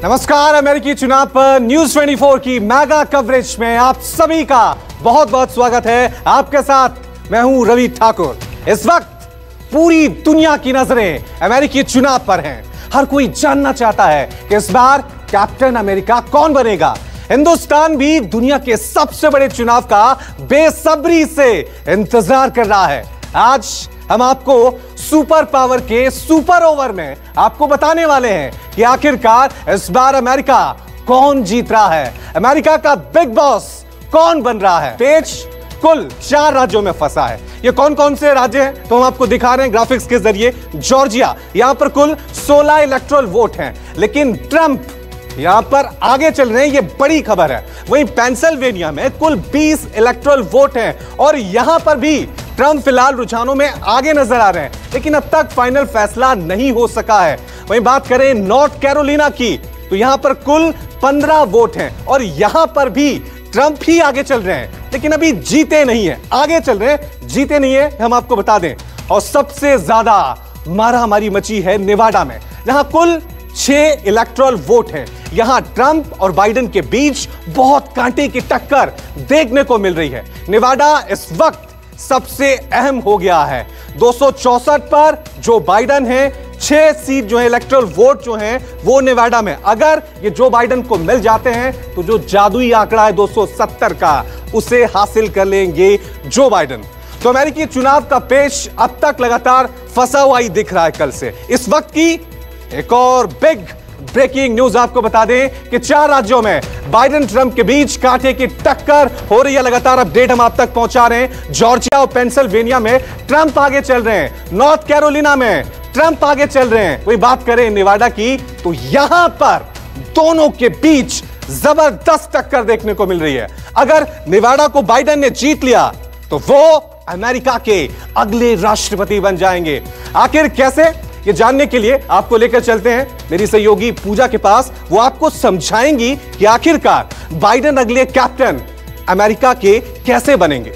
नमस्कार। अमेरिकी चुनाव पर न्यूज 24 की मेगा कवरेज में आप सभी का बहुत बहुत स्वागत है। आपके साथ मैं हूं रवि ठाकुर। इस वक्त पूरी दुनिया की नजरें अमेरिकी चुनाव पर हैं। हर कोई जानना चाहता है कि इस बार कैप्टन अमेरिका कौन बनेगा। हिंदुस्तान भी दुनिया के सबसे बड़े चुनाव का बेसब्री से इंतजार कर रहा है। आज हम आपको सुपर पावर के सुपर ओवर में आपको बताने वाले हैं कि आखिरकार इस बार अमेरिका कौन जीत रहा है, अमेरिका का बिग बॉस कौन बन रहा है। पेच कुल 4 राज्यों में फंसा है। ये कौन कौन से राज्य हैं तो हम आपको दिखा रहे हैं ग्राफिक्स के जरिए। जॉर्जिया, यहां पर कुल 16 इलेक्टोरल वोट हैं, लेकिन ट्रंप यहां पर आगे चल रहे हैं, ये बड़ी खबर है। वहीं पेंसिल्वेनिया में कुल 20 इलेक्टोरल वोट हैं और यहां पर भी ट्रंप फिलहाल रुझानों में आगे नजर आ रहे हैं, लेकिन अब तक फाइनल फैसला नहीं हो सका है। वहीं बात करें नॉर्थ कैरोलिना की तो यहां पर कुल 15 वोट हैं और यहां पर भी ट्रंप ही आगे चल रहे हैं, लेकिन अभी जीते नहीं है। आगे चल रहे हैं, जीते नहीं है, हम आपको बता दें। और सबसे ज्यादा मारामारी मची है नेवाडा में, जहां कुल 6 इलेक्टोरल वोट हैं। यहां ट्रंप और बाइडेन के बीच बहुत कांटे की टक्कर देखने को मिल रही है। नेवाडा इस वक्त सबसे अहम हो गया है। 264 पर जो बाइडेन है, 6 सीट जो है इलेक्टोरल वोट जो है वो नेवाडा में। अगर ये जो बाइडेन को मिल जाते हैं तो जो जादुई आंकड़ा है 270 का, उसे हासिल कर लेंगे जो बाइडेन। तो अमेरिकी चुनाव का पेच अब तक लगातार फंसा हुआ ही दिख रहा है। कल से इस वक्त की एक और बिग ब्रेकिंग न्यूज आपको बता दें कि 4 राज्यों में बाइडेन ट्रंप के बीच कांटे की टक्कर हो रही है। लगातार अपडेट हम आप तक पहुंचा रहे हैं। जॉर्जिया और पेंसिल्वेनिया में ट्रंप आगे चल रहे हैं, नॉर्थ कैरोलिना में ट्रंप आगे चल रहे हैं। वही बात करें नेवाडा की तो यहां पर दोनों के बीच जबरदस्त टक्कर देखने को मिल रही है। अगर नेवाडा को बाइडेन ने जीत लिया तो वो अमेरिका के अगले राष्ट्रपति बन जाएंगे। आखिर कैसे, ये जानने के लिए आपको लेकर चलते हैं मेरी सहयोगी पूजा के पास। वो आपको समझाएंगी कि आखिरकार बाइडेन अगले कैप्टन अमेरिका के कैसे बनेंगे।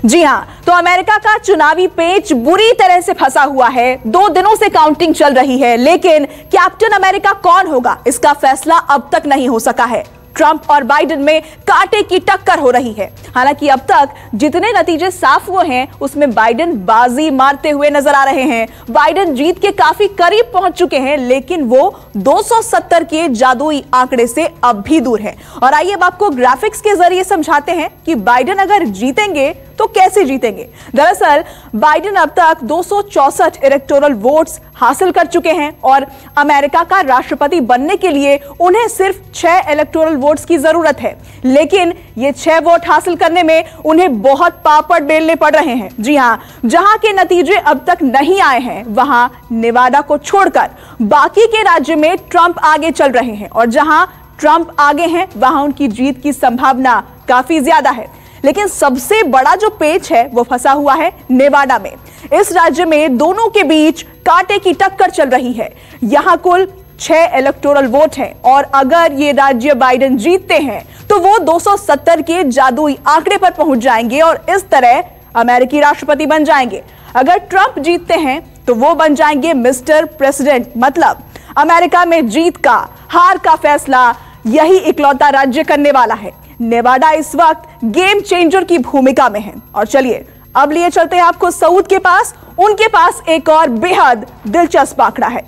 जी हां, तो अमेरिका का चुनावी पेच बुरी तरह से फंसा हुआ है। 2 दिनों से काउंटिंग चल रही है, लेकिन कैप्टन अमेरिका कौन होगा इसका फैसला अब तक नहीं हो सका है। ट्रंप और बाइडेन में कांटे की टक्कर हो रही है। हालांकि अब तक जितने नतीजे साफ हुए हैं उसमें बाइडेन बाजी मारते हुए नजर आ रहे हैं। बाइडेन जीत के काफी करीब पहुंच चुके हैं, लेकिन वो 270 के जादुई आंकड़े से अब भी दूर है। और आइए अब आपको ग्राफिक्स के जरिए समझाते हैं कि बाइडेन अगर जीतेंगे तो कैसे जीतेंगे। दरअसल बाइडेन अब तक 264 इलेक्टोरल वोट्स हासिल कर चुके हैं और अमेरिका का राष्ट्रपति बनने के लिए उन्हें सिर्फ 6 इलेक्टोरल वोट्स की जरूरत है। लेकिन ये 6 वोट हासिल करने में उन्हें बहुत पापड़ बेलने पड़ रहे हैं। जी हां, जहां के नतीजे अब तक नहीं आए हैं वहां नेवाडा को छोड़कर बाकी के राज्य में ट्रंप आगे चल रहे हैं और जहां ट्रंप आगे हैं वहां उनकी जीत की संभावना काफी ज्यादा है। लेकिन सबसे बड़ा जो पेच है वो फंसा हुआ है नेवाडा में। इस राज्य में दोनों के बीच कांटे की टक्कर चल रही है। यहां कुल 6 इलेक्टोरल वोट हैं और अगर ये राज्य बाइडेन जीतते हैं तो वो 270 के जादुई आंकड़े पर पहुंच जाएंगे और इस तरह अमेरिकी राष्ट्रपति बन जाएंगे। अगर ट्रंप जीतते हैं तो वो बन जाएंगे मिस्टर प्रेसिडेंट, मतलब अमेरिका में जीत का, हार का फैसला यही इकलौता राज्य करने वाला है। नेवाडा इस वक्त गेम चेंजर की भूमिका में है। और चलिए अब लिए चलते हैं आपको सऊद के पास। उनके पास एक और बेहद दिलचस्प आंकड़ा है।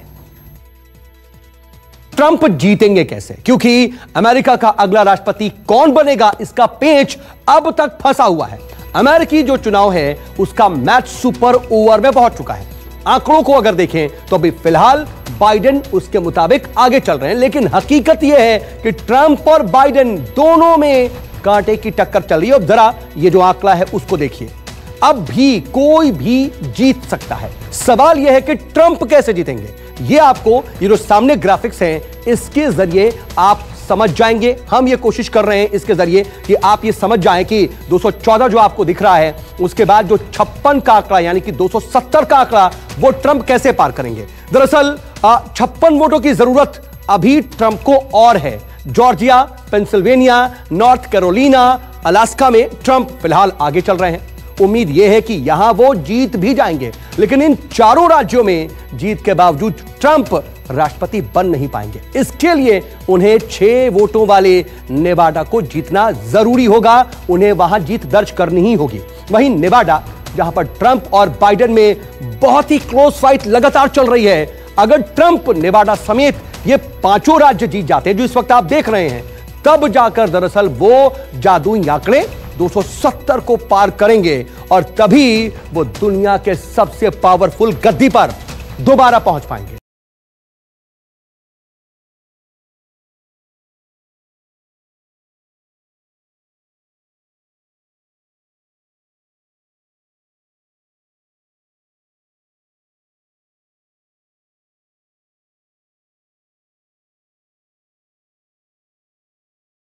ट्रंप जीतेंगे कैसे, क्योंकि अमेरिका का अगला राष्ट्रपति कौन बनेगा इसका पेच अब तक फंसा हुआ है। अमेरिकी जो चुनाव है उसका मैच सुपर ओवर में पहुंच चुका है। आंकड़ों को अगर देखें तो अभी फिलहाल बाइडेन उसके मुताबिक आगे चल रहे हैं, लेकिन हकीकत यह है कि ट्रंप और बाइडेन दोनों में कांटे की टक्कर चल रही है। अब जरा ये जो आंकड़ा है उसको देखिए, अब भी कोई भी जीत सकता है। सवाल यह है कि ट्रंप कैसे जीतेंगे। ये आपको ये जो सामने ग्राफिक्स हैं इसके जरिए आप समझ जाएंगे। हम ये कोशिश कर रहे हैं इसके जरिए कि आप ये समझ जाएं कि 214 जो आपको दिख रहा है उसके बाद जो 56 का आंकड़ा यानी कि 270 का आंकड़ा वो ट्रंप कैसे पार करेंगे। दरअसल 56 वोटों की जरूरत अभी ट्रंप को और है। Georgia, Pennsylvania, north Carolina, Alaska में ट्रंप फिलहाल आगे चल रहे हैं। उम्मीद यह है कि यहां वो जीत भी जाएंगे, लेकिन इन चारों राज्यों में जीत के बावजूद ट्रंप राष्ट्रपति बन नहीं पाएंगे। इसके लिए उन्हें 6 वोटों वाले नेवाडा को जीतना जरूरी होगा, उन्हें वहां जीत दर्ज करनी ही होगी। वहीं नेवाडा, जहां पर ट्रंप और बाइडेन में बहुत ही क्लोज फाइट लगातार चल रही है, अगर ट्रंप नेवाडा समेत ये 5 राज्य जीत जाते हैं जो इस वक्त आप देख रहे हैं, तब जाकर दरअसल वो जादुई आंकड़े 270 को पार करेंगे और तभी वो दुनिया के सबसे पावरफुल गद्दी पर दोबारा पहुंच पाएंगे।